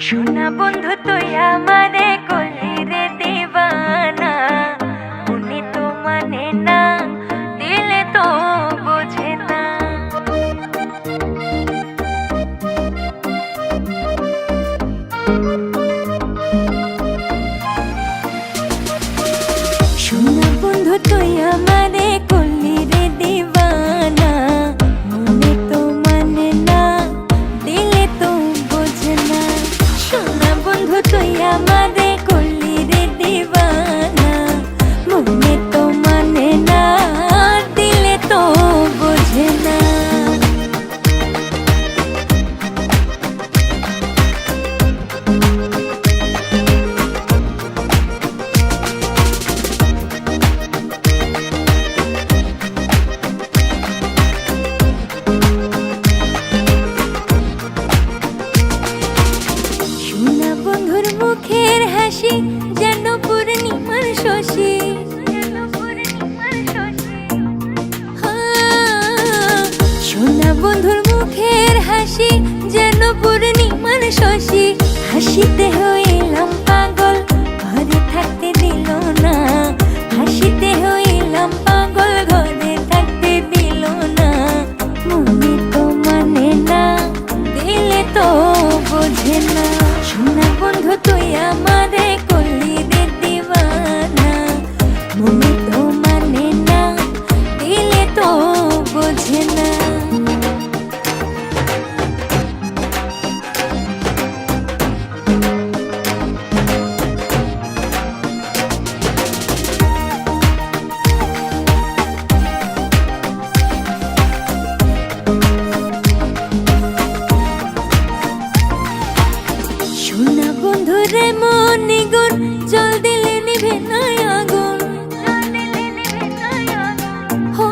সোনা বন্ধু তুই আমারে করলি রে দিবানা, মনে তো মানে না, দিলে তো বোঝে না। সোনা বন্ধু তুই আমারে করলি রে দিবানা, মনে তো মানে না, দিলে তো বোঝে না। সোনা বন্ধু তুই আমারে করলি রে দিবানা, মনে তো মানে না, দিলে তো বোঝে না। সোনা বন্ধুর মুখের হাসি যেন পূর্ণিমার শশী, সোনা বন্ধুর মুখের হাসি যেন পূর্ণিমার শশী। হাসিতে হইলাম পাগল, ঘরে থাকতে দিল না, হাসিতে হইলাম পাগল, ঘরে থাকতে দিল না। মনে তো মানে না, দিলে তো বোঝে না। সোনা বন্ধু তুই আমারে করলি রে দিবানা, মনে তো মানে না, দিলে তো বোঝে না। সোনা বন্ধুরে মনে গুণ, জল দিলে নিভে না আগুন। হো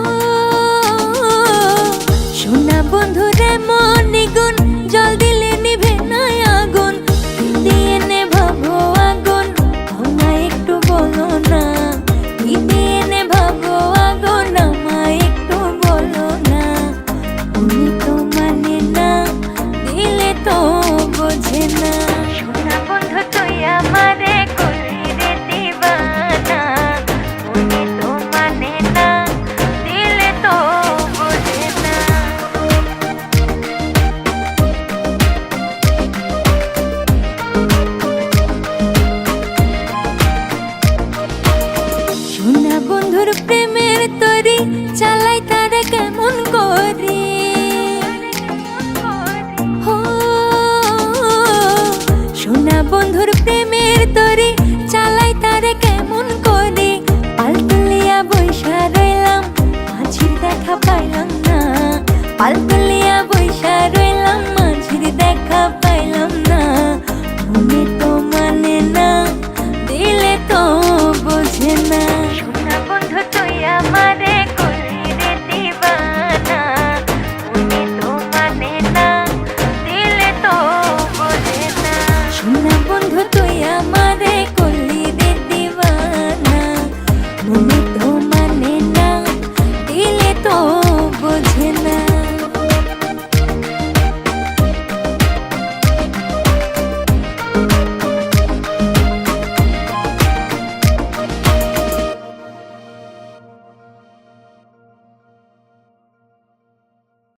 সোনা বন্ধুরে মনে গুণ, জল দিলে নিভে না আগুন। দিয়ে নেভাবো আগুন, আমায় একটু বলো না। দিয়ে নেভাবো আগুন, আমায় একটু বলো না। মনে তো মানে না, দিলে তো বোঝে না। সোনা বন্ধু তুই আমারে করলি রে দিবানা, মনে তো মানে না, দিলে তো বোঝে না। সোনা বন্ধুর প্রেমের তরি চালাই তারে কেমন করে। হো সোনা বন্ধুর